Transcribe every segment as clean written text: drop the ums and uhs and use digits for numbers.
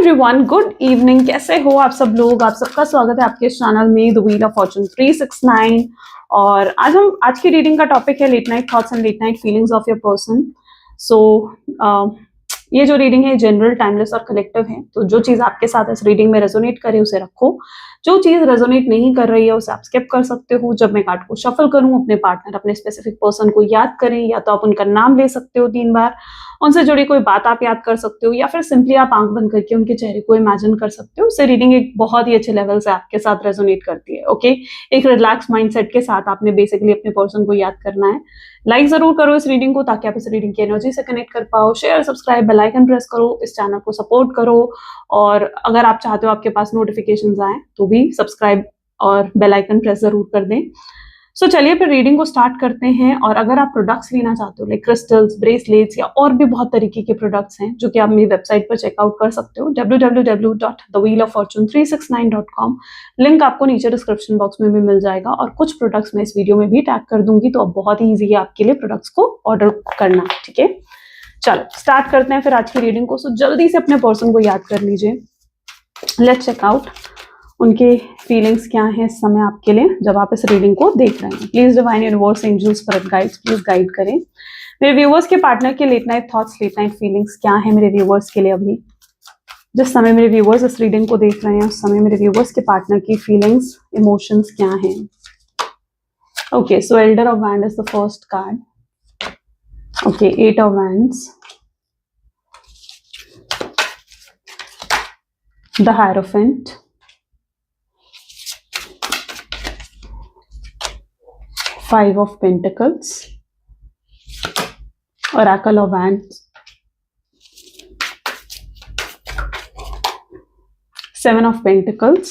Everyone, good evening. कैसे हो आप सब लोग? आप सबका स्वागत है आपके चैनल में द व्हील ऑफ फॉर्चून 369। और आज की रीडिंग का टॉपिक है late night thoughts and late night feelings of your person. So ये जो रीडिंग है जनरल, टाइमलेस और कलेक्टिव है। तो जो चीज आपके साथ इस रीडिंग में रेजोनेट करे उसे रखो, जो चीज रेजोनेट नहीं कर रही है उसे आप स्किप कर सकते हो। जब मैं कार्ड को शफल करूं, अपने पार्टनर, अपने स्पेसिफिक पर्सन को याद करें, या तो आप उनका नाम ले सकते हो 3 बार, उनसे जुड़ी कोई बात आप याद कर सकते हो, या फिर सिंपली आप आंख बंद करके उनके चेहरे को इमेजिन कर सकते हो। उससे रीडिंग एक बहुत ही अच्छे लेवल से आपके साथ रेजोनेट करती है। ओके, एक रिलैक्स माइंडसेट के साथ आपने बेसिकली अपने पर्सन को याद करना है। लाइक जरूर करो इस रीडिंग को ताकि आप इस रीडिंग की एनर्जी से कनेक्ट कर पाओ। Share, subscribe, bell icon press करो, इस चैनल को सपोर्ट करो। और अगर आप चाहते हो आपके पास नोटिफिकेशंस आए तो भी सब्सक्राइब और बेल आइकन प्रेस जरूर कर दें। सो चलिए फिर रीडिंग को स्टार्ट करते हैं। और अगर आप प्रोडक्ट्स लेना चाहते हो, लाइक क्रिस्टल्स, ब्रेसलेट्स या और भी बहुत तरीके के प्रोडक्ट्स हैं जो कि आप मेरी वेबसाइट पर चेकआउट कर सकते हो, www.thewheeloffortune369.com। लिंक आपको नीचे डिस्क्रिप्शन बॉक्स में भी मिल जाएगा। और कुछ प्रोडक्ट्स मैं इस वीडियो में भी टैग कर दूंगी, तो अब बहुत ही ईजी है आपके लिए प्रोडक्ट्स को ऑर्डर करना। ठीक है, चलो स्टार्ट करते हैं फिर आज की रीडिंग को। सो जल्दी से अपने पर्सन को याद कर लीजिए। लेट्स चेक आउट उनके फीलिंग्स क्या हैं इस समय आपके लिए जब आप इस रीडिंग को देख रहे हैं। Please divine universe, angels, spirit guides, please guide करें मेरे व्यूवर्स के पार्टनर के late night thoughts, late night feelings क्या है मेरे व्यूवर्स के लिए। अभी जिस समय मेरे व्यूवर्स इस रीडिंग को देख रहे हैं उस समय मेरे व्यूवर्स के पार्टनर की फीलिंग्स, इमोशंस क्या हैं। Okay, so Elder of wand is the first card. Okay, 8 of wands, the hierophant, Five of Pentacles, Oracle of Wands, 7 of Pentacles,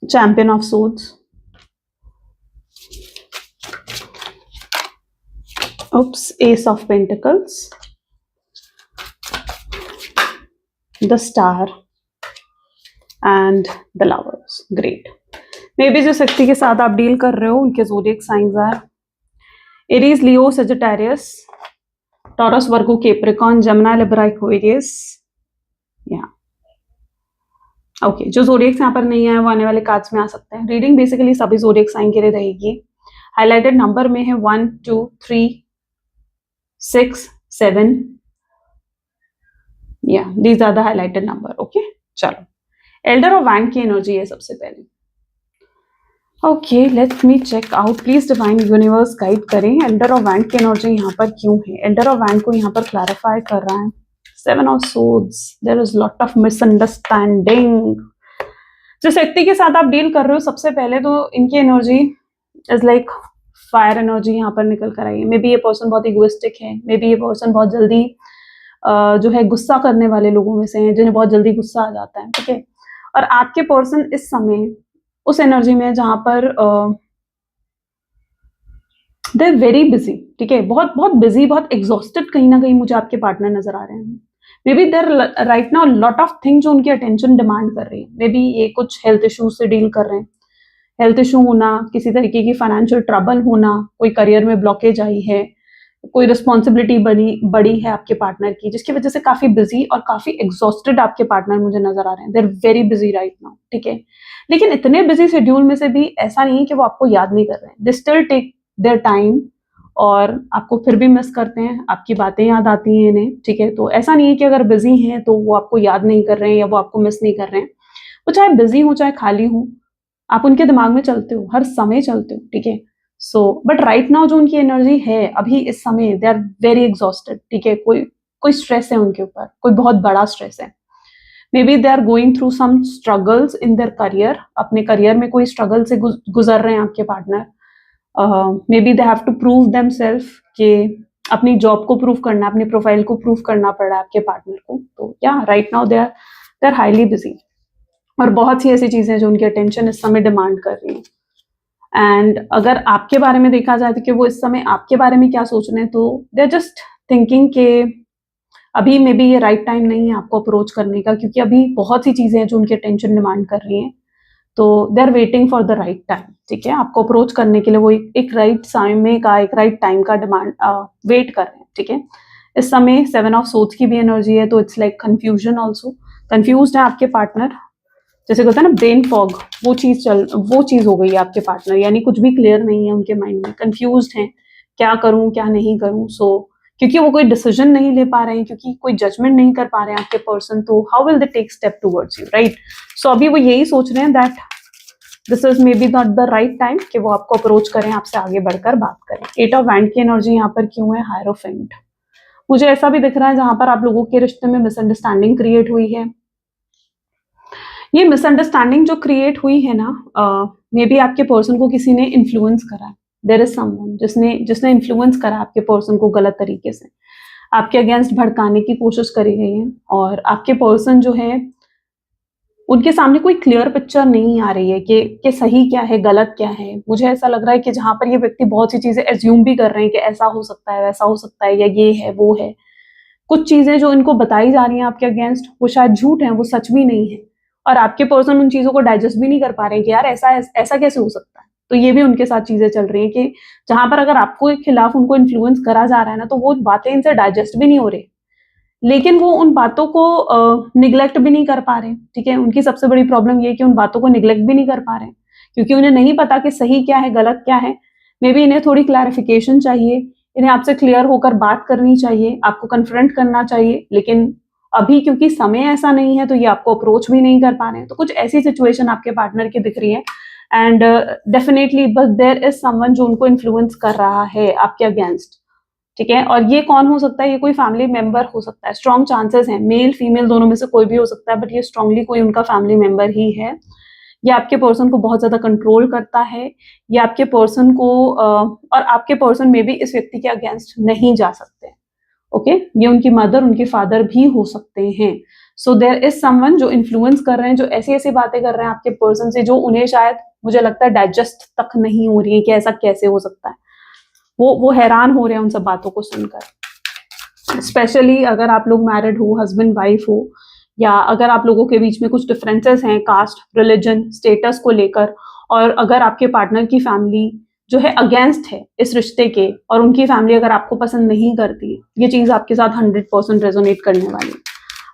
Champion of Swords, Ace of Pentacles, the Star and the lovers. Great. May be जो शक्ति के साथ आप deal कर रहे हो उनके zodiac signs are Aries, Leo, Sagittarius, Taurus, Virgo, Capricorn, Gemini, Libra, Aquarius. या ओके, जो ज़ोडिएक्स यहाँ पर नहीं है वो आने वाले कार्ड्स में आ सकते हैं। रीडिंग बेसिकली सभी ज़ोडिएक साइन के लिए रहेगी। हाईलाइटेड नंबर में है 1, 2, 3, 6, 7। या these are the highlighted number. Okay, चलो एल्डर ऑफ वैंड की एनर्जी है सबसे पहले। Okay, let me check out. Please divine universe guide करें एल्डर ऑफ वैंड की एनर्जी यहाँ पर क्यों है। एल्डर ऑफ वैंड को यहाँ पर क्लैरिफाई कर रहा है 7 of swords, there is lot of misunderstanding. जिस व्यक्ति के साथ आप डील कर रहे हो सबसे पहले तो इनकी energy is like fire energy यहाँ पर निकल कर आई है। मे बी ये पर्सन बहुत इगोइस्टिक है, मे बी ये पर्सन बहुत जल्दी जो है गुस्सा करने वाले लोगों में से हैं, जिन्हें बहुत जल्दी गुस्सा आ जाता है। ठीक है, और आपके पर्सन इस समय उस एनर्जी में जहां पर दे आर वेरी बिजी। ठीक है, बहुत बहुत बिजी, बहुत एग्जॉस्टेड कहीं ना कहीं मुझे आपके पार्टनर नजर आ रहे हैं। May be there right now lot of thing जो उनकी अटेंशन डिमांड कर रही है। मे बी ये कुछ हेल्थ इश्यूज से डील कर रहे हैं। हेल्थ इशू होना, किसी तरीके की फाइनेंशियल ट्रबल होना, कोई करियर में ब्लॉकेज आई है, कोई रिस्पॉन्सिबिलिटी बड़ी है आपके पार्टनर की, जिसकी वजह से काफी बिजी और काफी एग्जॉस्टेड आपके पार्टनर मुझे नजर आ रहे हैं। They are very busy right now. ठीक है, लेकिन इतने बिजी शेड्यूल में से भी ऐसा नहीं है कि वो आपको याद नहीं कर रहे हैं। They still take their time और आपको फिर भी मिस करते हैं, आपकी बातें याद आती हैं इन्हें। ठीक है, तो ऐसा नहीं है कि अगर बिजी हैं तो वो आपको याद नहीं कर रहे हैं या वो आपको मिस नहीं कर रहे हैं। वो चाहे बिजी हो चाहे खाली हो, आप उनके दिमाग में चलते हो, हर समय चलते हो। ठीक है, सो बट राइट नाउ जो उनकी एनर्जी है अभी इस समय, दे आर वेरी एग्जॉस्टेड। ठीक है, कोई स्ट्रेस है उनके ऊपर, कोई बहुत बड़ा स्ट्रेस है। May be they are going through some struggles in their career, अपने करियर में कोई स्ट्रगल से गुजर रहे हैं आपके partner. May be they have to prove themselves कि अपनी जॉब को प्रूव करना, अपनी प्रोफाइल को प्रूव करना पड़ रहा है आपके पार्टनर को। तो या right now they are highly busy और बहुत सी ऐसी चीजें जो उनकी अटेंशन इस समय डिमांड कर रही हैं। एंड अगर आपके बारे में देखा जाए तो कि वो इस समय आपके बारे में क्या सोच रहे हैं, तो दे आर जस्ट थिंकिंग के अभी मे बी ये राइट टाइम नहीं है आपको अप्रोच करने का, क्योंकि अभी बहुत सी चीजें हैं जो उनकी अटेंशन डिमांड कर रही हैं। तो they are waiting for the right time. ठीक है, आपको अप्रोच करने के लिए वो एक राइट समय का, एक राइट टाइम का डिमांड वेट कर रहे हैं। ठीक है, इस समय 7 ऑफ सोर्ड्स की भी एनर्जी है, तो it's like confusion also, confused है आपके पार्टनर, जैसे होता है ना ब्रेन फॉग, वो चीज हो गई है आपके पार्टनर, यानी कुछ भी क्लियर नहीं है उनके माइंड में, कंफ्यूज्ड हैं क्या करूं क्या नहीं करूं। सो क्योंकि वो कोई डिसीजन नहीं ले पा रहे हैं, क्योंकि कोई जजमेंट नहीं कर पा रहे हैं आपके पर्सन, तो how will they take step towards you, right. So अभी वो यही सोच रहे हैं that this is may be not the right time कि वो आपको अप्रोच करें, आपसे आगे बढ़कर बात करें। 8 ऑफ वैंड की एनर्जी यहाँ पर क्यों है, हायरोफेंट। मुझे ऐसा भी दिख रहा है जहां पर आप लोगों के रिश्ते में मिसअंडरस्टैंडिंग क्रिएट हुई है। ये मिसअंडरस्टैंडिंग जो क्रिएट हुई है ना, मे बी आपके पर्सन को किसी ने इन्फ्लुएंस करा, देयर इज समवन जिसने इन्फ्लुएंस करा आपके पर्सन को गलत तरीके से, आपके अगेंस्ट भड़काने की कोशिश करी गई है, और आपके पर्सन जो है उनके सामने कोई क्लियर पिक्चर नहीं आ रही है कि सही क्या है गलत क्या है। मुझे ऐसा लग रहा है कि जहां पर ये व्यक्ति बहुत सी चीजें एज्यूम भी कर रहे हैं कि ऐसा हो सकता है वैसा हो सकता है, या ये है वो है, कुछ चीजें जो इनको बताई जा रही हैं आपके अगेंस्ट वो शायद झूठ है, वो सच भी नहीं है, और आपके पर्सन उन चीजों को डाइजेस्ट भी नहीं कर पा रहे हैं कि यार ऐसा कैसे हो सकता है। तो ये भी उनके साथ चीजें चल रही है कि जहां पर अगर आपको खिलाफ उनको इन्फ्लुएंस करा जा रहा है ना, तो वो बातें इनसे डाइजेस्ट भी नहीं हो रही, लेकिन वो उन बातों को निग्लेक्ट भी नहीं कर पा रहे। ठीक है, उनकी सबसे बड़ी प्रॉब्लम ये है कि उन बातों को निग्लेक्ट भी नहीं कर पा रहे, क्योंकि उन्हें नहीं पता कि सही क्या है गलत क्या है। मे बी इन्हें थोड़ी क्लैरिफिकेशन चाहिए, इन्हें आपसे क्लियर होकर बात करनी चाहिए, आपको कन्फ्रंट करना चाहिए, लेकिन अभी क्योंकि समय ऐसा नहीं है तो ये आपको अप्रोच भी नहीं कर पा रहे हैं। तो कुछ ऐसी सिचुएशन आपके पार्टनर की दिख रही है, एंड डेफिनेटली बस देयर इज समवन जो उनको इन्फ्लुएंस कर रहा है आपके अगेंस्ट। ठीक है, और ये कौन हो सकता है, ये कोई फैमिली मेंबर हो सकता है, स्ट्रॉन्ग चांसेस हैं, मेल फीमेल दोनों में से कोई भी हो सकता है, बट ये स्ट्रांगली कोई उनका फैमिली मेंबर ही है। ये आपके पर्सन को बहुत ज्यादा कंट्रोल करता है, ये आपके पर्सन को और आपके पर्सन में भी इस व्यक्ति के अगेंस्ट नहीं जा सकते। ओके, ये उनकी मदर उनके फादर भी हो सकते हैं। सो देयर इज समवन जो इन्फ्लुएंस कर रहे हैं, जो ऐसी ऐसी बातें कर रहे हैं आपके पर्सन से जो उन्हें शायद मुझे लगता है डाइजेस्ट तक नहीं हो रही है कि ऐसा कैसे हो सकता है। वो हैरान हो रहे हैं उन सब बातों को सुनकर। स्पेशली अगर आप लोग मैरिड हो, हस्बैंड वाइफ हो, या अगर आप लोगों के बीच में कुछ डिफरेंसेस हैं कास्ट रिलीजन स्टेटस को लेकर, और अगर आपके पार्टनर की फैमिली जो है अगेंस्ट है इस रिश्ते के, और उनकी फैमिली अगर आपको पसंद नहीं करती, ये चीज आपके साथ 100% रेजोनेट करने वाली है,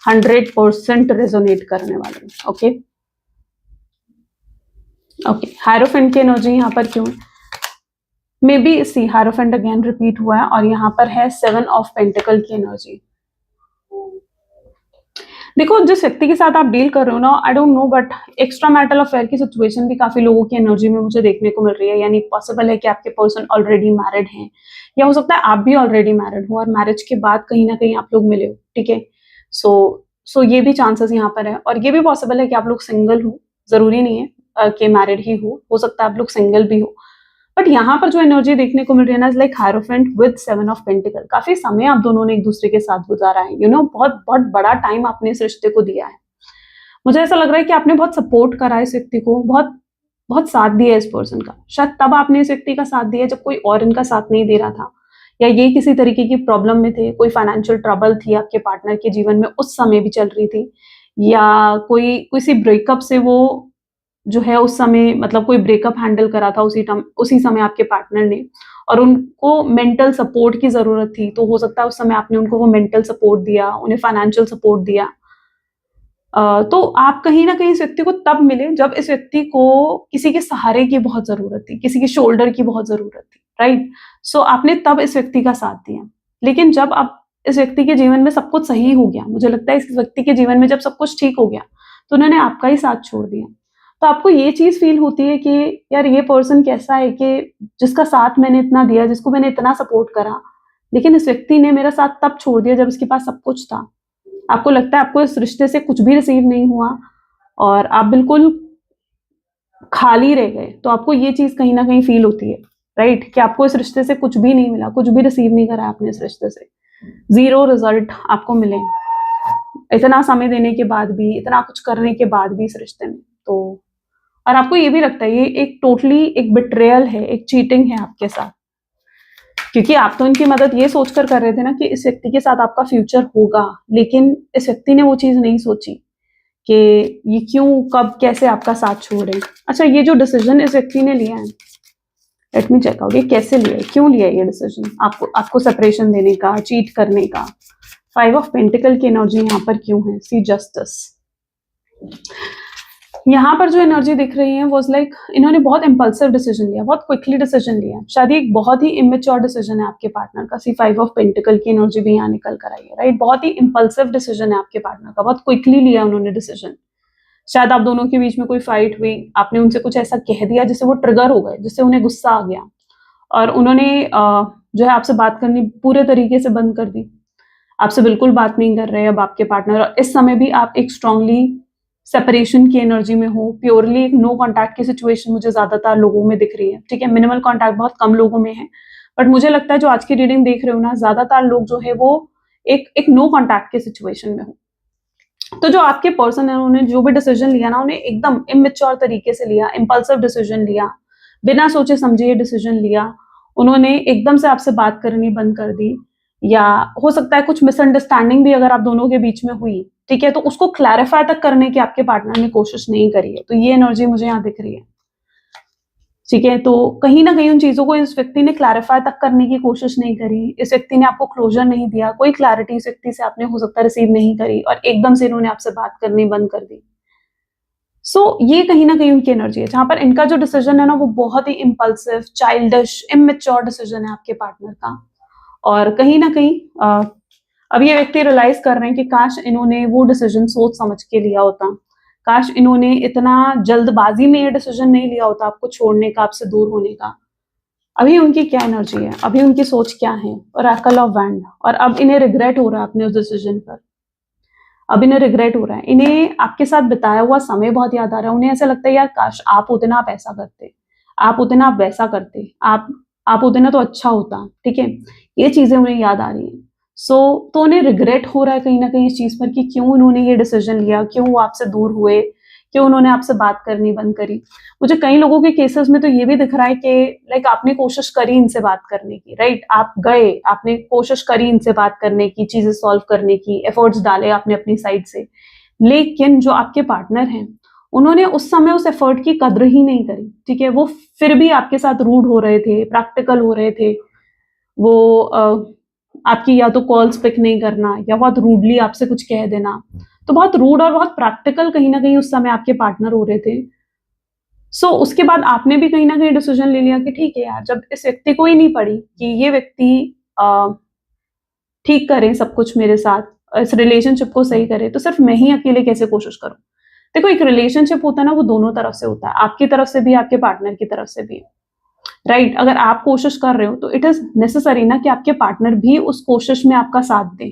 100% रेजोनेट करने वाली है। ओके ओके, हायरोफेंट की एनर्जी यहाँ पर क्यों है, maybe see hierophant again repeat हुआ है, और यहाँ पर है 7 ऑफ पेंटिकल की एनर्जी। देखो, जिस व्यक्ति के साथ आप डील कर रहे हो ना, I don't know but extra marital affair की सिचुएशन भी काफी लोगों की एनर्जी में मुझे देखने को मिल रही है, यानी पॉसिबल है कि आपके पर्सन ऑलरेडी मैरिड हैं, या हो सकता है आप भी ऑलरेडी मैरिड हो और मैरिज के बाद कहीं ना कहीं आप लोग मिले हो। ठीक है, सो ये भी चांसेस यहाँ पर है, और ये भी पॉसिबल है कि आप लोग सिंगल हो, जरूरी नहीं है कि मैरिड ही हो सकता है आप लोग सिंगल भी हो। बट यहाँ पर जो एनर्जी देखने को मिल रही है ना, like hierophant with 7 of pentacle, काफी समय आप दोनों ने एक दूसरे के साथ गुजारा है, यू नो, बहुत बहुत बड़ा टाइम आपने इस रिश्ते को दिया है। मुझे ऐसा लग रहा है कि आपने बहुत सपोर्ट करा इस व्यक्ति को, बहुत बहुत साथ दिया इस पर्सन का। शायद तब आपने इस व्यक्ति का साथ दिया जब कोई और इनका साथ नहीं दे रहा था, या ये किसी तरीके की प्रॉब्लम में थे, कोई फाइनेंशियल ट्रबल थी आपके पार्टनर के जीवन में उस समय भी चल रही थी, या कोई किसी ब्रेकअप से वो जो है उस समय, मतलब कोई ब्रेकअप हैंडल करा था उसी समय आपके पार्टनर ने, और उनको मेंटल सपोर्ट की जरूरत थी, तो हो सकता है उस समय आपने उनको वो मेंटल सपोर्ट दिया, उन्हें फाइनेंशियल सपोर्ट दिया। तो आप कहीं ना कहीं इस व्यक्ति को तब मिले जब इस व्यक्ति को किसी के सहारे की बहुत जरूरत थी, किसी के शोल्डर की बहुत जरूरत थी, राइट। सो आपने तब इस व्यक्ति का साथ दिया। लेकिन जब आप इस व्यक्ति के जीवन में सब कुछ सही हो गया, मुझे लगता है इस व्यक्ति के जीवन में जब सब कुछ ठीक हो गया, तो उन्होंने आपका ही साथ छोड़ दिया। तो आपको ये चीज फील होती है कि यार ये पर्सन कैसा है कि जिसका साथ मैंने इतना दिया, जिसको मैंने इतना सपोर्ट करा, लेकिन इस व्यक्ति ने मेरा साथ तब छोड़ दिया जब इसके पास सब कुछ था। आपको लगता है आपको इस रिश्ते से कुछ भी रिसीव नहीं हुआ और आप बिल्कुल खाली रह गए, तो आपको ये चीज कहीं ना कहीं फील होती है, राइट, कि आपको इस रिश्ते से कुछ भी नहीं मिला, कुछ भी रिसीव नहीं करा आपने इस रिश्ते से, 0 रिजल्ट आपको मिले इतना समय देने के बाद भी, इतना कुछ करने के बाद भी इस रिश्ते में। तो और आपको ये भी लगता है ये एक टोटली एक बिट्रेयल है, एक चीटिंग है आपके साथ, क्योंकि आप तो इनकी मदद ये सोचकर कर रहे थे ना कि इस व्यक्ति के साथ आपका फ्यूचर होगा, लेकिन इस व्यक्ति ने वो चीज नहीं सोची कि ये क्यों कब कैसे आपका साथ छोड़ रहे हैं। अच्छा, ये जो डिसीजन इस व्यक्ति ने लिया है, लेट मी चेक आउट ये कैसे लिया है, क्यों लिया है ये डिसीजन, आपको सेपरेशन देने का, चीट करने का। 5 ऑफ पेंटिकल की एनर्जी यहाँ पर क्यों है? C justice. यहाँ पर जो एनर्जी दिख रही है वो लाइक इन्होंने बहुत इम्पल्सिव डिसीजन लिया, बहुत क्विकली डिसीजन लिया। शायद एक बहुत ही इमेच्योर डिसीजन है आपके पार्टनर का। सी 5 ऑफ पेंटिकल की एनर्जी भी यहाँ निकल कर आई है, राइट। बहुत ही इम्पल्सिव डिसीजन है आपके पार्टनर का, बहुत क्विकली लिया उन्होंने डिसीजन। शायद आप दोनों के बीच में कोई फाइट हुई, आपने उनसे कुछ ऐसा कह दिया जिससे वो ट्रिगर हो गए, जिससे उन्हें गुस्सा आ गया और उन्होंने जो है आपसे बात करनी पूरे तरीके से बंद कर दी। आपसे बिल्कुल बात नहीं कर रहे अब आपके पार्टनर। और इस समय भी आप एक स्ट्रांगली सेपरेशन की एनर्जी में हो, प्योरली एक नो कॉन्टैक्ट की सिचुएशन मुझे ज्यादातर लोगों में दिख रही है, ठीक है। मिनिमल कॉन्टैक्ट बहुत कम लोगों में है, बट मुझे लगता है जो आज की रीडिंग देख रहे हो ना, ज्यादातर लोग जो है वो एक नो कॉन्टैक्ट के सिचुएशन में हो। तो जो आपके पर्सन है उन्होंने जो भी डिसीजन लिया ना, उन्हें एकदम इमेच्योर तरीके से लिया, इम्पल्सिव डिसीजन लिया, बिना सोचे समझे ये डिसीजन लिया। उन्होंने एकदम से आपसे बात करनी बंद कर दी, या हो सकता है कुछ मिसअंडरस्टैंडिंग भी अगर आप दोनों के बीच में हुई, ठीक है, तो उसको क्लैरिफाई तक करने की आपके पार्टनर ने कोशिश नहीं करी है। तो ये एनर्जी मुझे यहाँ दिख रही है, ठीक है। तो कहीं ना कहीं उन चीजों को इस व्यक्ति ने क्लैरिफाई तक करने की कोशिश नहीं करी, इस व्यक्ति ने आपको क्लोजर नहीं दिया, कोई क्लैरिटी इस व्यक्ति से आपने हो सकता है रिसीव नहीं करी, और एकदम से इन्होंने आपसे बात करनी बंद कर दी। ये कहीं ना कहीं उनकी एनर्जी है, जहां पर इनका जो डिसीजन है ना वो बहुत ही इम्पल्सिव, चाइल्डिश, इमेच्योर डिसीजन है आपके पार्टनर का। और कहीं ना कहीं अब ये व्यक्ति रियलाइज कर रहे हैं कि काश इन्होंने वो डिसीजन सोच समझ के लिया होता, काश इन्होंने इतना जल्दबाजी में ये डिसीजन नहीं लिया होता आपको छोड़ने का, आपसे दूर होने का। अभी उनकी क्या एनर्जी है, अभी उनकी सोच क्या है? Oracle of wand. और अब इन्हें रिग्रेट हो रहा है अपने उस डिसीजन पर, अब इन्हें रिग्रेट हो रहा है, इन्हें आपके साथ बिताया हुआ समय बहुत याद आ रहा है। उन्हें ऐसा लगता है यार काश आप होते ना, आप ऐसा करते, आप होते ना, आप वैसा करते, आप होते ना तो अच्छा होता, ठीक है। ये चीजें उन्हें याद आ रही हैं। तो उन्हें रिग्रेट हो रहा है कहीं ना कहीं इस चीज पर कि क्यों उन्होंने ये डिसीजन लिया, क्यों वो आपसे दूर हुए, क्यों उन्होंने आपसे बात करनी बंद करी। मुझे कई लोगों के केसेस में तो ये भी दिख रहा है कि लाइक आपने कोशिश करी इनसे बात करने की, राइट। आप गए, आपने कोशिश करी इनसे बात करने की, चीजें सॉल्व करने की, एफर्ट्स डाले आपने अपनी साइड से, लेकिन जो आपके पार्टनर हैं उन्होंने उस समय उस एफर्ट की कद्र ही नहीं करी, ठीक है। वो फिर भी आपके साथ रूड हो रहे थे, प्रैक्टिकल हो रहे थे। वो आपकी या तो कॉल्स पिक नहीं करना, या बहुत रूडली आपसे कुछ कह देना। तो बहुत रूड और बहुत प्रैक्टिकल कहीं ना कहीं उस समय आपके पार्टनर हो रहे थे। उसके बाद आपने भी कहीं ना कहीं डिसीजन ले लिया कि ठीक है यार, जब इस व्यक्ति को ही नहीं पड़ी कि ये व्यक्ति ठीक करे सब कुछ मेरे साथ, इस रिलेशनशिप को सही करे, तो सिर्फ मैं ही अकेले कैसे कोशिश करूं। देखो, एक रिलेशनशिप होता है ना, वो दोनों तरफ से होता है, आपकी तरफ से भी, आपके पार्टनर की तरफ से भी, राइट। अगर आप कोशिश कर रहे हो तो इट इज नेसेसरी ना कि आपके पार्टनर भी उस कोशिश में आपका साथ दे,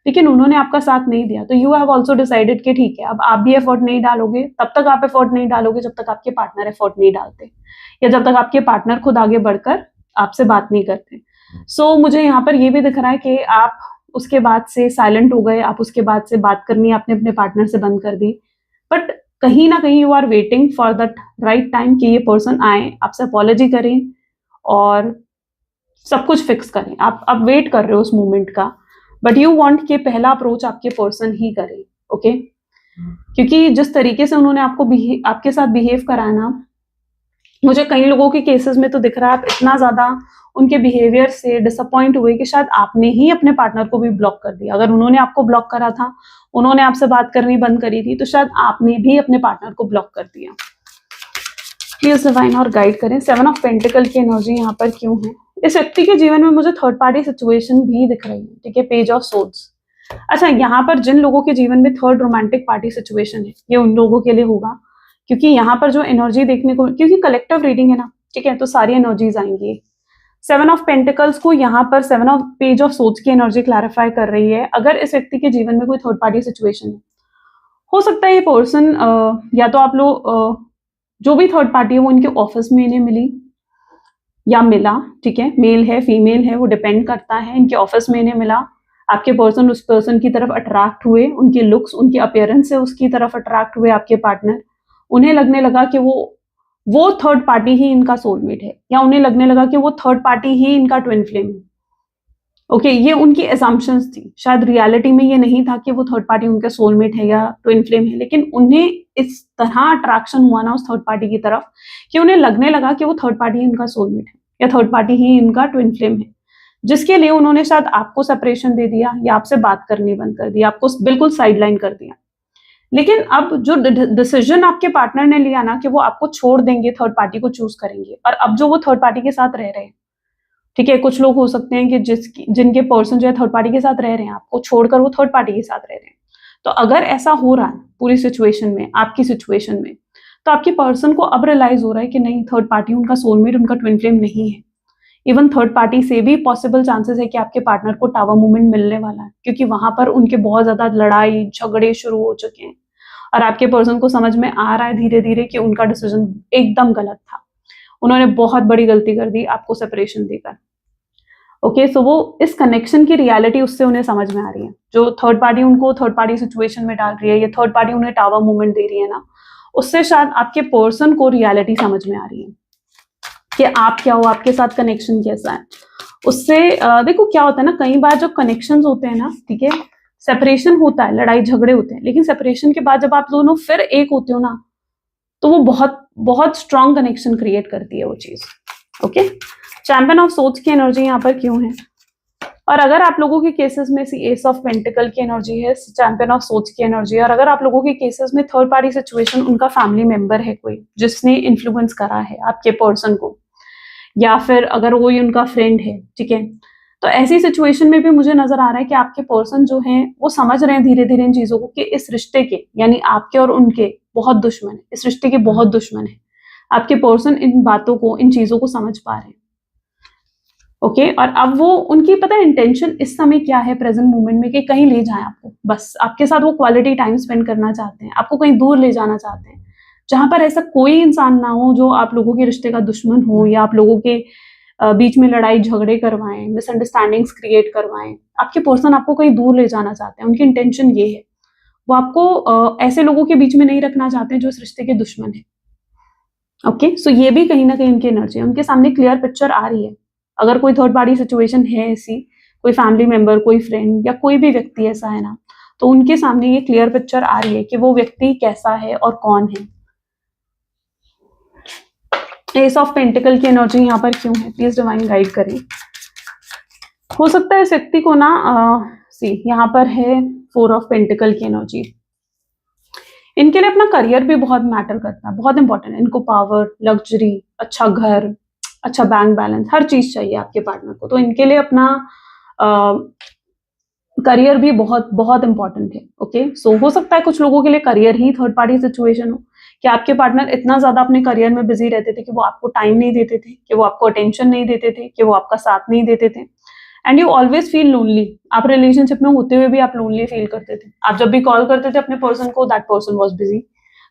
लेकिन उन्होंने आपका साथ नहीं दिया। तो यू हैव ऑल्सो डिसाइडेड कि ठीक है, अब आप भी एफर्ट नहीं डालोगे, तब तक आप एफर्ट नहीं डालोगे जब तक आपके पार्टनर एफर्ट नहीं डालते, या जब तक आपके पार्टनर खुद आगे बढ़कर आपसे बात नहीं करते। मुझे यहाँ पर ये भी दिख रहा है कि आप उसके बाद से साइलेंट हो गए, आप उसके बाद से बात करनी आपने अपने पार्टनर से बंद कर दी, बट कहीं ना कहीं you are waiting for that right time कि ये पर्सन आए, आपसे अपॉलॉजी करें और सब कुछ फिक्स करें। आप वेट कर रहे हो उस मोमेंट का, बट यू वांट कि पहला अप्रोच आपके पर्सन ही करे, ओके। क्योंकि जिस तरीके से उन्होंने आपके साथ बिहेव करा ना, मुझे कई लोगों के केसेस में तो दिख रहा है आप इतना ज्यादा उनके बिहेवियर से डिसअपॉइंट हुए कि शायद आपने ही अपने पार्टनर को भी ब्लॉक कर दिया। अगर उन्होंने आपको ब्लॉक करा था, उन्होंने आपसे बात करनी बंद करी थी, तो शायद आपने भी अपने पार्टनर को ब्लॉक कर दिया। प्लीज डिवाइन और गाइड करें, 7 ऑफ पेंटिकल की एनर्जी यहाँ पर क्यों है? इस व्यक्ति के जीवन में मुझे थर्ड पार्टी सिचुएशन भी दिख रही है, ठीक है। Page of swords. अच्छा, यहाँ पर जिन लोगों के जीवन में थर्ड रोमांटिक पार्टी सिचुएशन है, ये उन लोगों के लिए होगा, क्योंकि यहाँ पर जो एनर्जी देखने को, क्योंकि कलेक्टिव रीडिंग है ना, ठीक है, तो सारी एनर्जीज आएंगी। 7 ऑफ पेंटिकल्स को यहाँ पर पेज ऑफ सोर्ड्स की एनर्जी क्लैरिफाई कर रही है। अगर इस व्यक्ति के जीवन में कोई थर्ड पार्टी सिचुएशन है, हो सकता है ये पर्सन या तो आप लोग जो भी थर्ड पार्टी है वो इनके ऑफिस में इन्हें मिली या मिला, ठीक है, मेल है फीमेल है वो डिपेंड करता है, इनके ऑफिस में इन्हें मिला, आपके पर्सन उस पर्सन की तरफ अट्रैक्ट हुए, उनकी लुक्स, उनकी अपीयरेंस से उसकी तरफ अट्रैक्ट हुए आपके पार्टनर, उन्हें लगने लगा कि वो थर्ड पार्टी ही इनका सोलमेट है, या उन्हें लगने लगा कि वो थर्ड पार्टी ही इनका ट्विन फ्लेम है, ओके। ये उनकी एजम्पशंस थी, शायद रियलिटी में ये नहीं था कि वो थर्ड पार्टी उनका सोलमेट है या ट्विन फ्लेम है, लेकिन उन्हें इस तरह अट्रैक्शन हुआ ना उस थर्ड पार्टी की तरफ कि उन्हें लगने लगा कि वो थर्ड पार्टी उनका सोलमेट है। या थर्ड पार्टी ही इनका ट्विन फ्लेम है, जिसके लिए उन्होंने शायद आपको सेपरेशन दे दिया या आपसे बात करनी बंद कर दी, आपको बिल्कुल साइडलाइन कर दिया। लेकिन अब जो डिसीजन आपके पार्टनर ने लिया ना कि वो आपको छोड़ देंगे, थर्ड पार्टी को चूज करेंगे, और अब जो वो थर्ड पार्टी के साथ रह रहे हैं, ठीक है, कुछ लोग हो सकते हैं कि जिनके पर्सन जो है थर्ड पार्टी के साथ रह रहे हैं, आपको छोड़कर वो थर्ड पार्टी के साथ रह रहे हैं। तो अगर ऐसा हो रहा है पूरी सिचुएशन में, आपकी सिचुएशन में, तो आपके पर्सन को अब रियलाइज हो रहा है कि नहीं, थर्ड पार्टी उनका सोलमेट, उनका ट्विन फ्लेम नहीं है। इवन थर्ड पार्टी से भी पॉसिबल चांसेस है कि आपके पार्टनर को टावर मूवमेंट मिलने वाला है, क्योंकि वहां पर उनके बहुत ज्यादा लड़ाई झगड़े शुरू हो चुके हैं और आपके पर्सन को समझ में आ रहा है धीरे धीरे कि उनका डिसीजन एकदम गलत था, उन्होंने बहुत बड़ी गलती कर दी आपको सेपरेशन देकर। ओके, सो वो इस कनेक्शन की रियलिटी उससे उन्हें समझ में आ रही है। जो थर्ड पार्टी उनको थर्ड पार्टी सिचुएशन में डाल रही है, या थर्ड पार्टी उन्हें टावर मूवमेंट दे रही है ना, उससे शायद आपके पर्सन को रियलिटी समझ में आ रही है कि आप क्या हो, आपके साथ कनेक्शन कैसा है। उससे देखो क्या होता है ना, कई बार जो कनेक्शंस होते हैं ना, ठीक है, सेपरेशन होता है, लड़ाई झगड़े होते हैं, लेकिन सेपरेशन के बाद जब आप दोनों फिर एक होते हो ना, तो वो बहुत बहुत स्ट्रॉन्ग कनेक्शन क्रिएट करती है वो चीज। ओके, चैंपियन ऑफ सोर्ड्स की एनर्जी यहाँ पर क्यों है? और अगर आप लोगों के केसेस में एस ऑफ पेंटिकल की एनर्जी है, चैंपियन ऑफ सोर्ड्स की एनर्जी है, और अगर आप लोगों के केसेस में थर्ड पार्टी सिचुएशन, उनका फैमिली मेंबर है कोई जिसने इन्फ्लुएंस करा है आपके पर्सन को, या फिर अगर वो उनका फ्रेंड है, ठीक है, तो ऐसी सिचुएशन में भी मुझे नजर आ रहा है कि आपके पर्सन जो हैं वो समझ रहे हैं धीरे धीरे इन चीजों को कि इस रिश्ते के, यानी आपके और उनके बहुत दुश्मन है, इस रिश्ते के बहुत दुश्मन है। आपके पर्सन इन बातों को, इन चीजों को समझ पा रहे हैं। ओके, और अब वो उनकी पता है इंटेंशन इस समय क्या है प्रेजेंट मोमेंट में, कि कहीं ले जाएं आपको, बस आपके साथ वो क्वालिटी टाइम स्पेंड करना चाहते हैं, आपको कहीं दूर ले जाना चाहते हैं, जहां पर ऐसा कोई इंसान ना हो जो आप लोगों के रिश्ते का दुश्मन हो, या आप लोगों के बीच में लड़ाई झगड़े करवाएं, मिसअंडरस्टैंडिंग्स क्रिएट करवाएं। आपके पर्सन आपको कहीं दूर ले जाना चाहते हैं, उनकी इंटेंशन ये है। वो आपको ऐसे लोगों के बीच में नहीं रखना चाहते हैं जो इस रिश्ते के दुश्मन है। ओके, सो ये भी कहीं ना कहीं उनकी एनर्जी है, उनके सामने क्लियर पिक्चर आ रही है। अगर कोई थर्ड पार्टी सिचुएशन है ऐसी, कोई फैमिली मेंबर, कोई फ्रेंड, या कोई भी व्यक्ति ऐसा है ना, तो उनके सामने ये क्लियर पिक्चर आ रही है कि वो व्यक्ति कैसा है और कौन है। एस ऑफ पेंटिकल की एनर्जी यहाँ पर क्यों है? प्लीज डिवाइन गाइड करें। हो सकता है इस व्यक्ति को ना यहाँ पर है फोर ऑफ पेंटिकल की एनर्जी। इनके लिए अपना करियर भी बहुत मैटर करता है, बहुत इंपॉर्टेंट है। इनको पावर, लग्जरी, अच्छा घर, अच्छा बैंक बैलेंस, हर चीज चाहिए आपके पार्टनर को। तो इनके लिए अपना करियर भी बहुत बहुत इंपॉर्टेंट है। ओके, सो हो सकता है कुछ लोगों के लिए करियर ही थर्ड पार्टी सिचुएशन हो, कि आपके पार्टनर इतना ज्यादा अपने करियर में बिजी रहते थे कि वो आपको टाइम नहीं देते थे, कि वो आपको अटेंशन नहीं देते थे, कि वो आपका साथ नहीं देते थे, and you always feel lonely. आप रिलेशनशिप में होते हुए भी आप लोनली फील करते थे। आप जब भी कॉल करते थे अपने पर्सन को, दैट पर्सन वाज बिजी।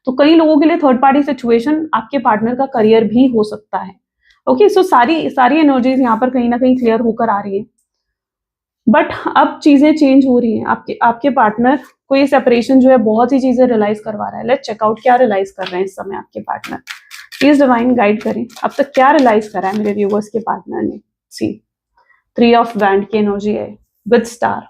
तो कई लोगों के लिए थर्ड पार्टी सिचुएशन आपके पार्टनर का करियर भी हो सकता है। ओके, सो सारी एनर्जीज यहाँ पर कहीं ना कहीं क्लियर होकर आ रही है। बट अब चीजें चेंज हो रही हैं। आपके पार्टनर को ये सेपरेशन जो है बहुत सी चीजें रियलाइज करवा रहा है। लेट्स चेकआउट क्या रियलाइज कर रहे हैं इस समय आपके पार्टनर। प्लीज डिवाइन गाइड करें, अब तक क्या रियलाइज करा है मेरे व्यूवर्स के पार्टनर ने। सी 3 ऑफ वैंड की एनर्जी है विद स्टार।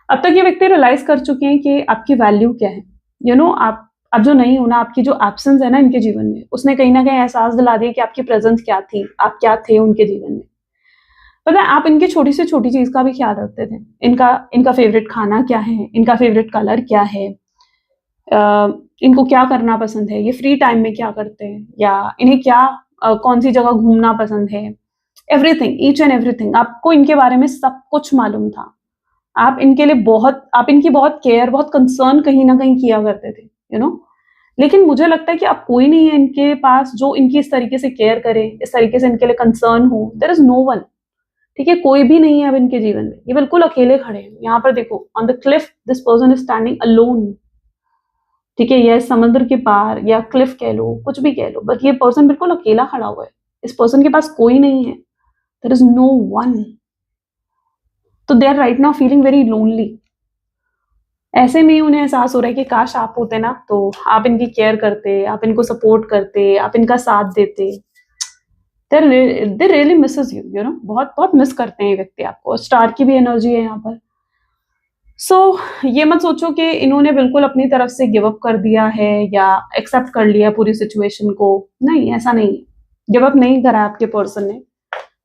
अब तक ये व्यक्ति रियलाइज कर चुके हैं कि आपकी वैल्यू क्या है। यू नो, आप अब जो नहीं हो ना, आपकी जो एब्सेंस है ना इनके जीवन में, उसने कहीं ना कहीं एहसास दिला दिया कि आपकी प्रेजेंस क्या थी, आप क्या थे उनके जीवन में। पता है, आप इनकी छोटी से छोटी चीज का भी ख्याल रखते थे। इनका फेवरेट खाना क्या है, इनका फेवरेट कलर क्या है, इनको क्या करना पसंद है, ये फ्री टाइम में क्या करते हैं, या इन्हें क्या कौन सी जगह घूमना पसंद है। एवरीथिंग, ईच एंड एवरीथिंग, आपको इनके बारे में सब कुछ मालूम था। आप इनकी बहुत केयर, बहुत कंसर्न कहीं ना कहीं किया करते थे, यू नो। लेकिन मुझे लगता है कि अब कोई नहीं है इनके पास जो इनकी इस तरीके से केयर करे, इस तरीके से इनके लिए कंसर्न हो। देयर इज नो वन, ठीक है, कोई भी नहीं है अब इनके जीवन में। ये बिल्कुल अकेले खड़े हैं। यहाँ पर देखो, on the Cliff this person is standing alone. ठीक है, यह समुद्र के पार, या क्लिफ कह लो, कुछ भी कह लो, बट ये पर्सन बिल्कुल अकेला खड़ा हुआ है। इस पर्सन के पास कोई नहीं है, देयर इज नो वन। तो they are right now feeling very lonely. ऐसे में उन्हें एहसास हो रहा है कि काश आप होते ना, तो आप इनकी केयर करते, आप इनको सपोर्ट करते, आप इनका साथ देते। They really Mrs you, you know, बहुत बहुत मिस करते हैं ये व्यक्ति आपको। स्टार की भी एनर्जी है यहाँ पर। सो ये मत सोचो कि इन्होंने बिल्कुल अपनी तरफ से गिव अप कर दिया है या एक्सेप्ट कर लिया पूरी सिचुएशन को। नहीं, ऐसा नहीं है। गिव अप नहीं करा आपके पर्सन ने।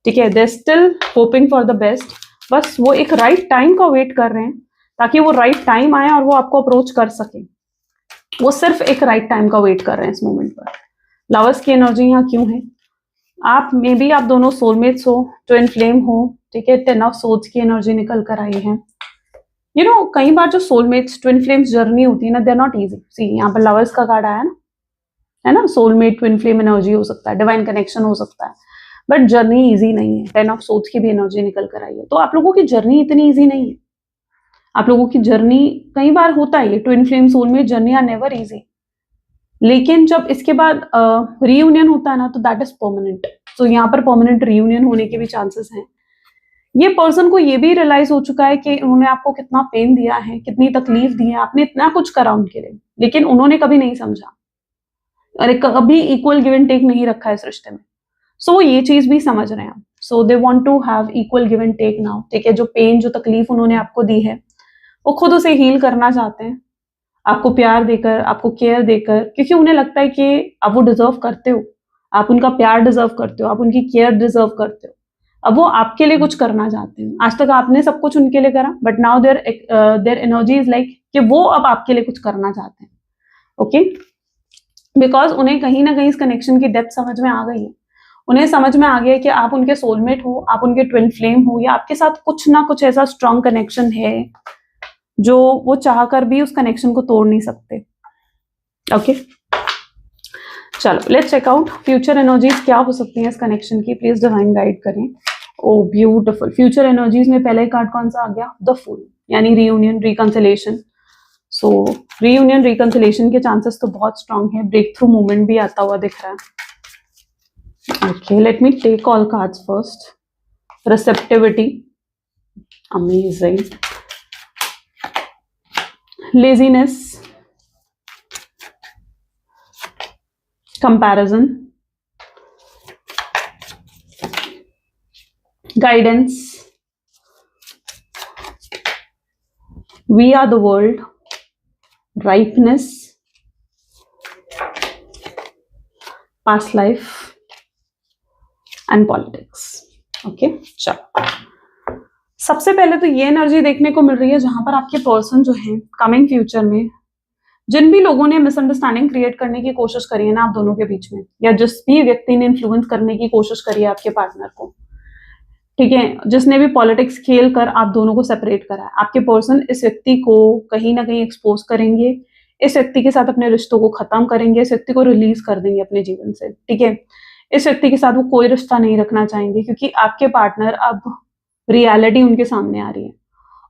ठीक है, they still hoping for the best, बस वो एक राइट टाइम का वेट कर रहे हैं ताकि वो राइट टाइम आए और वो आपको अप्रोच कर सके। वो सिर्फ एक राइट टाइम का वेट कर रहे हैं इस मोमेंट पर। लवर्स की एनर्जी यहाँ क्यों है? आप मे बी आप दोनों सोलमेट्स हो, ट्विन फ्लेम हो, ठीक है, 10 ऑफ सोर्ड्स की एनर्जी निकल कर आई है। यू नो कई बार जो सोलमेट्स ट्विन फ्लेम्स जर्नी होती है ना, दे आर नॉट इजी। सी यहाँ पर लवर्स का कार्ड आया ना, है ना, सोलमेट ट्विन फ्लेम एनर्जी हो सकता है, डिवाइन कनेक्शन हो सकता है, बट जर्नी इजी नहीं है। 10 ऑफ सोर्ड्स की भी एनर्जी निकल कर आई है, तो आप लोगों की जर्नी इतनी इजी नहीं है। आप लोगों की जर्नी कई बार होता है, twin flame soulmate journey are never easy, लेकिन जब इसके बाद रीयूनियन होता है ना, तो दैट इज परमानेंट। तो यहाँ पर परमानेंट रीयूनियन होने के भी चांसेस हैं। ये पर्सन को ये भी रियलाइज हो चुका है कि उन्होंने आपको कितना पेन दिया है, कितनी तकलीफ दी है, आपने इतना कुछ करा उनके लिए, लेकिन उन्होंने कभी नहीं समझा, अरे कभी इक्वल गिव एंड टेक नहीं रखा है इस रिश्ते में। सो वो ये चीज भी समझ रहे हैं। So they want to have equal give and take now, ठीक है। जो पेन, जो तकलीफ उन्होंने आपको दी है, वो खुद उसे हील करना चाहते हैं, आपको प्यार देकर, आपको केयर देकर, क्योंकि उन्हें लगता है कि आप वो डिजर्व करते हो, आप उनका प्यार डिजर्व करते हो, आप उनकी केयर डिजर्व करते हो। अब वो आपके लिए कुछ करना चाहते हैं। आज तक आपने सब कुछ उनके लिए करा, but now their energy is like कि वो अब आपके लिए कुछ करना चाहते हैं। ओके, बिकॉज उन्हें कहीं ना कहीं इस कनेक्शन की डेप्थ समझ में आ गई है। उन्हें समझ में आ गया है कि आप उनके सोलमेट हो, आप उनके ट्विन फ्लेम हो, या आपके साथ कुछ ना कुछ ऐसा स्ट्रॉन्ग कनेक्शन है जो वो चाहकर भी उस कनेक्शन को तोड़ नहीं सकते। ओके, चलो let's check out future energies क्या हो सकती हैं इस कनेक्शन की। प्लीज डिवाइन गाइड करें। ओ ब्यूटिफुल, फ्यूचर एनर्जीज में पहले कार्ड कौन सा आ गया? द फूल, यानी रीयूनियन, रिकंसिलेशन। सो रीयूनियन, रिकंसिलेशन के चांसेस तो बहुत स्ट्रांग है। ब्रेक थ्रू मूवमेंट भी आता हुआ दिख रहा है। Okay, let me take all cards first. Receptivity, amazing. Laziness, comparison, guidance, we are the world, ripeness, past life and politics. Okay, चलो सबसे पहले तो ये एनर्जी देखने को मिल रही है जहां पर आपके पर्सन जो है कमिंग फ्यूचर में, जिन भी लोगों ने मिसअंडरस्टैंडिंग क्रिएट करने की कोशिश करी है ना आप दोनों के बीच में, या जिस भी व्यक्ति ने इन्फ्लुएंस करने की कोशिश करी है आपके पार्टनर को, ठीक है, जिसने भी पॉलिटिक्स खेल कर आप दोनों को सेपरेट करा है, आपके पर्सन इस व्यक्ति को कहीं ना कहीं एक्सपोज करेंगे, इस व्यक्ति के साथ अपने रिश्तों को खत्म करेंगे, इस व्यक्ति को रिलीज कर देंगे अपने जीवन से, ठीक है। इस व्यक्ति के साथ वो कोई रिश्ता नहीं रखना चाहेंगे, क्योंकि आपके पार्टनर, अब रियलिटी उनके सामने आ रही है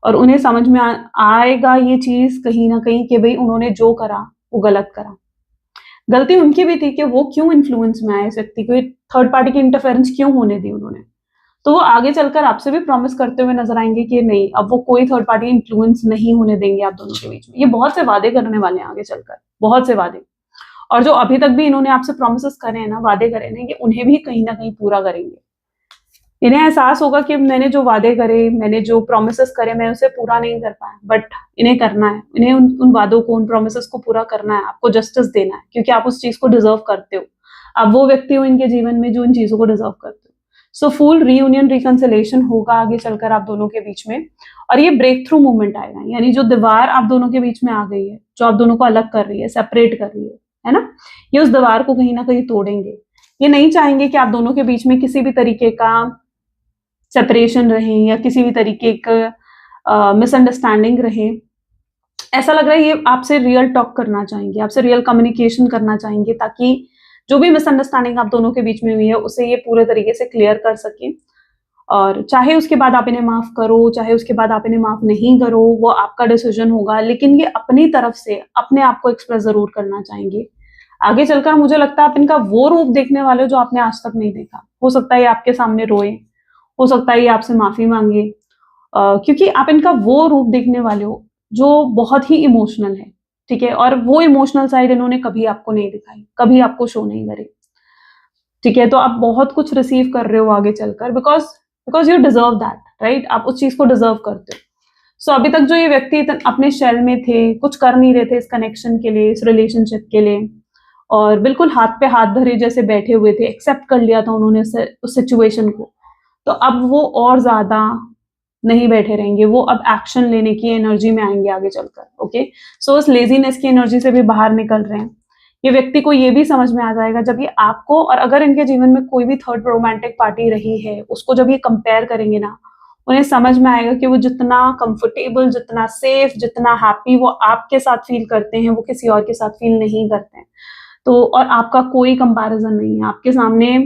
और उन्हें समझ में आएगा ये चीज कहीं ना कहीं कि भाई उन्होंने जो करा वो गलत करा। गलती उनकी भी थी कि वो क्यों इन्फ्लुएंस में आए, इस व्यक्ति को थर्ड पार्टी की इंटरफेरेंस क्यों होने दी उन्होंने। तो वो आगे चलकर आपसे भी प्रॉमिस करते हुए नजर आएंगे कि नहीं, अब वो कोई थर्ड पार्टी इन्फ्लुएंस नहीं होने देंगे आप दोनों के बीच में। ये बहुत से वादे करने वाले हैं आगे चलकर, बहुत से वादे। और जो अभी तक भी इन्होंने आपसे प्रॉमिसेस करे हैं ना, वादे करे हैं, कि उन्हें भी कहीं ना कहीं पूरा करेंगे। इन्हें एहसास होगा कि मैंने जो वादे करे, मैंने जो प्रॉमिसेस करे, मैं उसे पूरा नहीं कर पाया, बट इन्हें करना है, इन्हें उन वादों को, उन प्रॉमिसेस को पूरा करना है। आपको जस्टिस देना है, क्योंकि आप उस चीज को डिजर्व करते हो। आप वो व्यक्ति हो इनके जीवन में जो इन चीजों को डिजर्व करते हो। सो फुल रीयूनियन, रिकंसिलेशन होगा आगे चलकर आप दोनों के बीच में, और ये ब्रेक थ्रू मूवमेंट आएगा, यानी जो दीवार आप दोनों के बीच में आ गई है, जो आप दोनों को अलग कर रही है, सेपरेट कर रही है ना, ये उस दीवार को कहीं ना कहीं तोड़ेंगे। ये नहीं चाहेंगे कि आप दोनों के बीच में किसी भी तरीके का सेपरेशन रहे या किसी भी तरीके का मिसअंडरस्टैंडिंग रहे। ऐसा लग रहा है ये आपसे रियल टॉक करना चाहेंगे, आपसे रियल कम्युनिकेशन करना चाहेंगे, ताकि जो भी मिसअंडरस्टैंडिंग आप दोनों के बीच में हुई है उसे ये पूरे तरीके से क्लियर कर सके। और चाहे उसके बाद आप इन्हें माफ करो, चाहे उसके बाद आप इन्हें माफ नहीं करो, वो आपका डिसीजन होगा, लेकिन ये अपनी तरफ से अपने आप को एक्सप्रेस जरूर करना चाहेंगे। आगे चलकर मुझे लगता है आप इनका वो रूप देखने वाले हो जो आपने आज तक नहीं देखा। हो सकता है ये आपके सामने रोए, हो सकता है ये आपसे माफी मांगे, क्योंकि आप इनका वो रूप देखने वाले हो जो बहुत ही इमोशनल है, ठीक है। और वो इमोशनल साइड इन्होंने कभी आपको नहीं दिखाई, कभी आपको शो नहीं करे, ठीक है। तो आप बहुत कुछ रिसीव कर रहे हो आगे चलकर, because you deserve that, right. आप उस चीज को डिजर्व करते हो। सो अभी तक जो ये व्यक्ति अपने शेल में थे, कुछ कर नहीं रहे थे इस कनेक्शन के लिए, इस रिलेशनशिप के लिए, और बिल्कुल हाथ पे हाथ धरे जैसे बैठे हुए थे, एक्सेप्ट कर लिया था उन्होंने उस सिचुएशन को। तो अब वो और ज्यादा नहीं बैठे रहेंगे, वो अब एक्शन लेने की एनर्जी में आएंगे आगे चलकर। ओके, सो उस लेजीनेस की एनर्जी से भी बाहर निकल रहे हैं। ये व्यक्ति को ये भी समझ में आ जाएगा जब ये आपको, और अगर इनके जीवन में कोई भी थर्ड रोमांटिक पार्टी रही है, उसको जब ये कंपेयर करेंगे ना, उन्हें समझ में आएगा कि वो जितना कंफर्टेबल, जितना सेफ, जितना हैप्पी वो आपके साथ फील करते हैं, वो किसी और के साथ फील नहीं करते हैं। तो और आपका कोई कंपैरिजन नहीं है आपके सामने,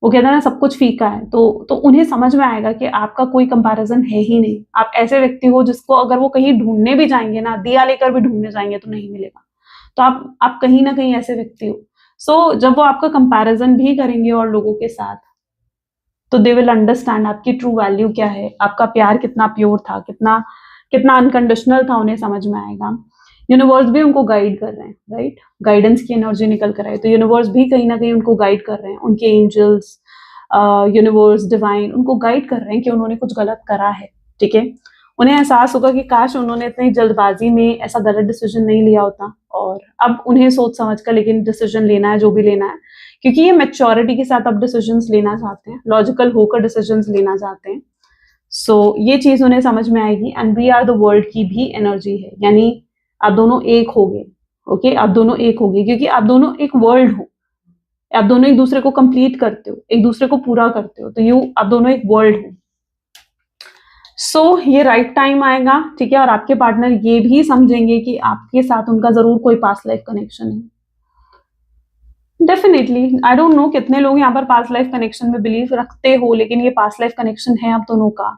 वो कहता है ना सब कुछ फीका है, तो उन्हें समझ में आएगा कि आपका कोई कंपैरिजन है ही नहीं। आप ऐसे व्यक्ति हो जिसको अगर वो कहीं ढूंढने भी जाएंगे ना, दिया लेकर भी ढूंढने जाएंगे तो नहीं मिलेगा। तो आप कहीं ना कहीं ऐसे व्यक्ति हो। सो जब वो आपका कंपैरिजन भी करेंगे और लोगों के साथ, तो दे विल अंडरस्टैंड आपकी ट्रू वैल्यू क्या है, आपका प्यार कितना प्योर था, कितना कितना अनकंडीशनल था, उन्हें समझ में आएगा। यूनिवर्स भी उनको गाइड कर रहे हैं, राइट, गाइडेंस की एनर्जी निकल कर आए, तो यूनिवर्स भी कहीं ना कहीं उनको गाइड कर रहे हैं, उनके एंजल्स, यूनिवर्स, डिवाइन उनको गाइड कर रहे हैं कि उन्होंने कुछ गलत करा है। ठीक है, उन्हें एहसास होगा कि काश उन्होंने इतनी जल्दबाजी में ऐसा गलत डिसीजन नहीं लिया होता, और अब उन्हें सोच समझ कर लेकिन डिसीजन लेना है, जो भी लेना है, क्योंकि ये मैच्योरिटी के साथ अब डिसीजंस लेना चाहते हैं, लॉजिकल होकर डिसीजंस लेना चाहते हैं। सो ये चीज उन्हें समझ में आएगी। And we are the world की भी एनर्जी है, यानी आप दोनों एक हो गए। ओके, आप दोनों एक हो गए क्योंकि आप दोनों एक वर्ल्ड हो, आप दोनों एक दूसरे को कंप्लीट करते हो, एक दूसरे को पूरा करते हो, तो आप दोनों एक वर्ल्ड हो। सो ये राइट टाइम आएगा, ठीक है, और आपके पार्टनर ये भी समझेंगे कि आपके साथ उनका जरूर कोई पास्ट लाइफ कनेक्शन है। डेफिनेटली, आई डोंट नो कितने लोग यहाँ पर पास्ट लाइफ कनेक्शन में बिलीव रखते हो, लेकिन ये पास्ट लाइफ कनेक्शन है आप दोनों का,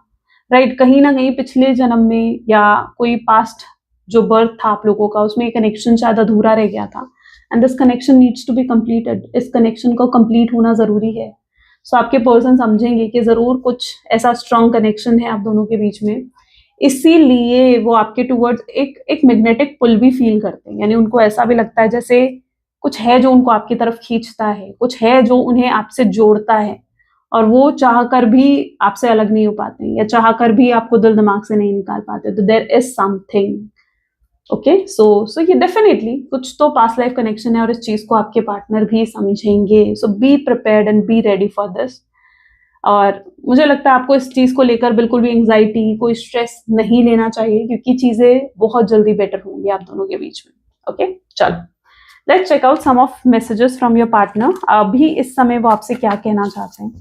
राइट। कहीं ना कहीं पिछले जन्म में या कोई पास्ट जो बर्थ था आप लोगों का, उसमें कनेक्शन शायद अधूरा रह गया था, and this connection needs to be completed. इस कनेक्शन को कंप्लीट होना जरूरी है। सो आपके पर्सन समझेंगे कि जरूर कुछ ऐसा स्ट्रॉन्ग कनेक्शन है आप दोनों के बीच में, इसीलिए वो आपके टूवर्ड्स एक मैग्नेटिक पुल भी फील करते हैं, यानी उनको ऐसा भी लगता है जैसे कुछ है जो उनको आपकी तरफ खींचता है, कुछ है जो उन्हें आपसे जोड़ता है, और वो चाह कर भी आपसे अलग नहीं हो पाते, या चाह कर भी आपको दिल दिमाग से नहीं निकाल पाते। तो देयर इज समथिंग। ओके, सो ये डेफिनेटली कुछ तो पास्ट लाइफ कनेक्शन है, और इस चीज को आपके पार्टनर भी समझेंगे। So be prepared and be ready for this. और मुझे लगता है आपको इस चीज को लेकर बिल्कुल भी एंग्जाइटी, कोई स्ट्रेस नहीं लेना चाहिए, क्योंकि चीजें बहुत जल्दी बेटर होंगी आप दोनों के बीच में। ओके, चलो let's check out some of messages from your partner. अभी इस समय वो आपसे क्या कहना चाहते हैं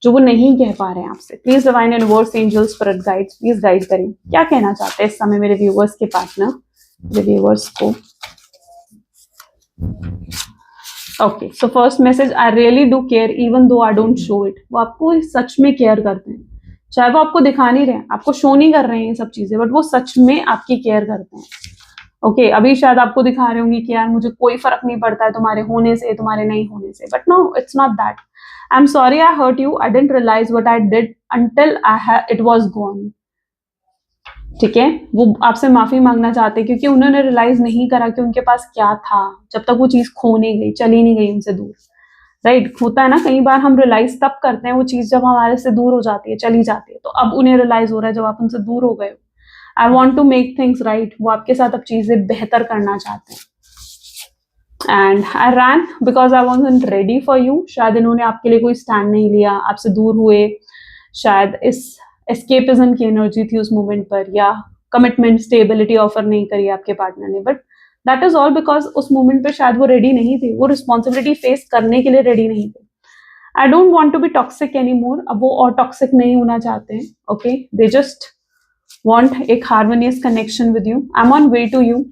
जो वो नहीं कह पा रहे हैं आपसे। Please divine universe, angels, spirit guides, please guide करें, क्या कहना चाहते हैं इस समय मेरे व्यूवर्स के पार्टनर, मेरे व्यूवर्स को। Okay, so first message, I really do care even though I don't show it. वो आपको सच में केयर करते हैं, चाहे वो आपको दिखा नहीं रहे हैं, आपको शो नहीं कर रहे हैं ये सब चीजें, बट वो सच में आपकी केयर करते हैं। ओके, अभी शायद आपको दिखा रहे होंगे कि यार मुझे कोई फर्क नहीं पड़ता है तुम्हारे होने से, तुम्हारे नहीं होने से, but no, it's not that. I am sorry I hurt you, I didn't realise what I did until it was gone. ठीक है, वो आपसे माफी मांगना चाहते हैं क्योंकि उन्होंने रियलाइज नहीं करा कि उनके पास क्या था, जब तक वो चीज खो नहीं गई, चली नहीं गई उनसे दूर। राइट, होता है ना, कई बार हम रियलाइज तब करते हैं वो चीज जब हमारे से दूर हो जाती है, चली जाती है। तो अब उन्हें रियलाइज हो रहा है जब आप उनसे दूर हो गए हो। I want to make things right, वो आपके साथ अब चीजें बेहतर करना चाहते हैं। And I ran because I want ready for you. शायद इन्होंने आपके लिए कोई स्टैंड नहीं लिया, आपसे दूर हुए, शायद इस एस्केपिज्म की एनर्जी थी उस मोमेंट पर, या कमिटमेंट, स्टेबिलिटी ऑफर नहीं करी आपके पार्टनर ने, but that is all because उस मोमेंट पर शायद वो रेडी नहीं थे, वो रिस्पॉन्सिबिलिटी फेस करने के लिए रेडी नहीं थे। I don't want to be toxic anymore, अब वो और टॉक्सिक नहीं होना चाहते हैं। ओके, दे जस्ट want एक harmonious connection with you. I am on way to you,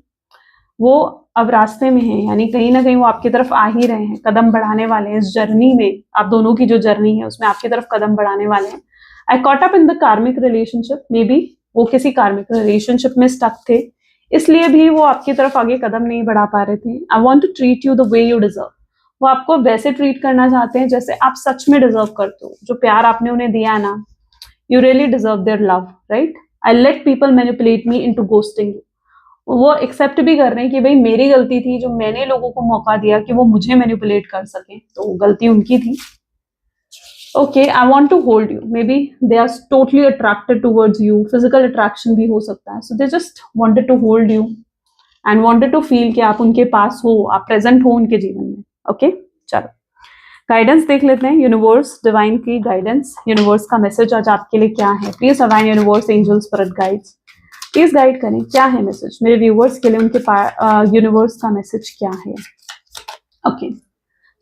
वो अब रास्ते में है, यानी कहीं ना कहीं वो आपकी तरफ आ ही रहे हैं, कदम बढ़ाने वाले हैं इस जर्नी में। आप दोनों की जो जर्नी है उसमें आपकी तरफ कदम बढ़ाने वाले हैं। आई कॉट अप इन द कार्मिक रिलेशनशिप, मे बी वो किसी कार्मिक रिलेशनशिप में स्टक थे, इसलिए भी वो आपकी तरफ आगे कदम नहीं बढ़ा पा रहे थे। I want to treat you the way you deserve, वो आपको वैसे ट्रीट करना चाहते हैं जैसे आप सच में डिजर्व करते हो। जो प्यार आपने उन्हें दिया ना, you really deserve their love, right. I let people manipulate me into ghosting you, वो एक्सेप्ट भी कर रहे हैं कि भाई मेरी गलती थी, जो मैंने लोगों को मौका दिया कि वो मुझे मैनिपुलेट कर सके, तो गलती उनकी थी। Okay, I want to hold you, may B they are totally attracted towards you, physical attraction भी हो सकता है। So they just wanted to hold you and wanted to feel कि आप उनके पास हो, आप प्रेजेंट हो उनके जीवन में। ओके, चलो गाइडेंस देख लेते हैं, यूनिवर्स डिवाइन की गाइडेंस, यूनिवर्स का मैसेज आज आपके लिए क्या है। Please divine, universe, angels, spirit guides, please guide करें, क्या है मैसेज मेरे व्यूअर्स के लिए, उनके यूनिवर्स का मैसेज क्या है। Okay,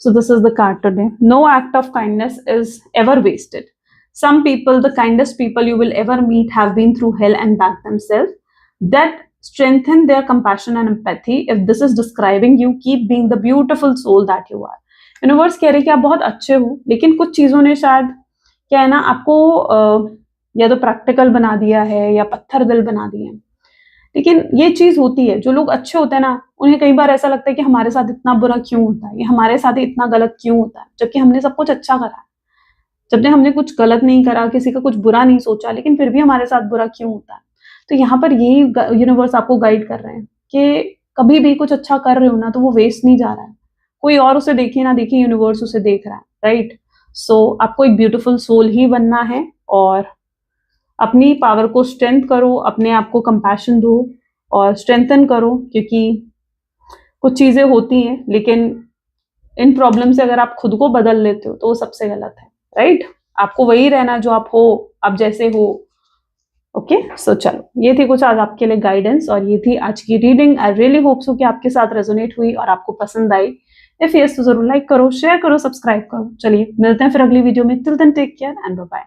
so this is the card today. No act of kindness is ever wasted. Some people, the kindest people you will ever meet, have been through hell and back themselves. That strengthen their compassion and empathy. If this is describing you, keep being the beautiful soul that you are. Universe कह रहे कि आप बहुत अच्छे हो, लेकिन कुछ चीजों ने शायद क्या है ना आपको या तो प्रैक्टिकल बना दिया है या पत्थर दिल बना दिए हैं। लेकिन ये चीज होती है, जो लोग अच्छे होते हैं ना, उन्हें कई बार ऐसा लगता है कि हमारे साथ इतना बुरा क्यों होता है, ये हमारे साथ इतना गलत क्यों होता है, जबकि हमने सब कुछ अच्छा करा है, जबकि हमने कुछ गलत नहीं करा, किसी का कुछ बुरा नहीं सोचा, लेकिन फिर भी हमारे साथ बुरा क्यों होता है। तो यहाँ पर यही यूनिवर्स आपको गाइड कर रहे हैं कि कभी भी कुछ अच्छा कर रहे हो ना तो वो वेस्ट नहीं जा रहा है, कोई और उसे देखे ना देखे, यूनिवर्स उसे देख रहा है, राइट। सो आपको एक ब्यूटीफुल सोल ही बनना है और अपनी पावर को स्ट्रेंथ करो, अपने आप को कंपैशन दो और स्ट्रेंथन करो, क्योंकि कुछ चीजें होती हैं, लेकिन इन प्रॉब्लम से अगर आप खुद को बदल लेते हो तो वो सबसे गलत है, राइट। आपको वही रहना जो आप हो, आप जैसे हो। ओके, सो चलो, ये थी कुछ आज आपके लिए गाइडेंस और ये थी आज की reading. I really hope so कि आपके साथ रेजोनेट हुई और आपको पसंद आई। इफ यस तो जरूर लाइक करो, शेयर करो, सब्सक्राइब करो। चलिए मिलते हैं फिर अगली वीडियो में। Till then take care and bye bye.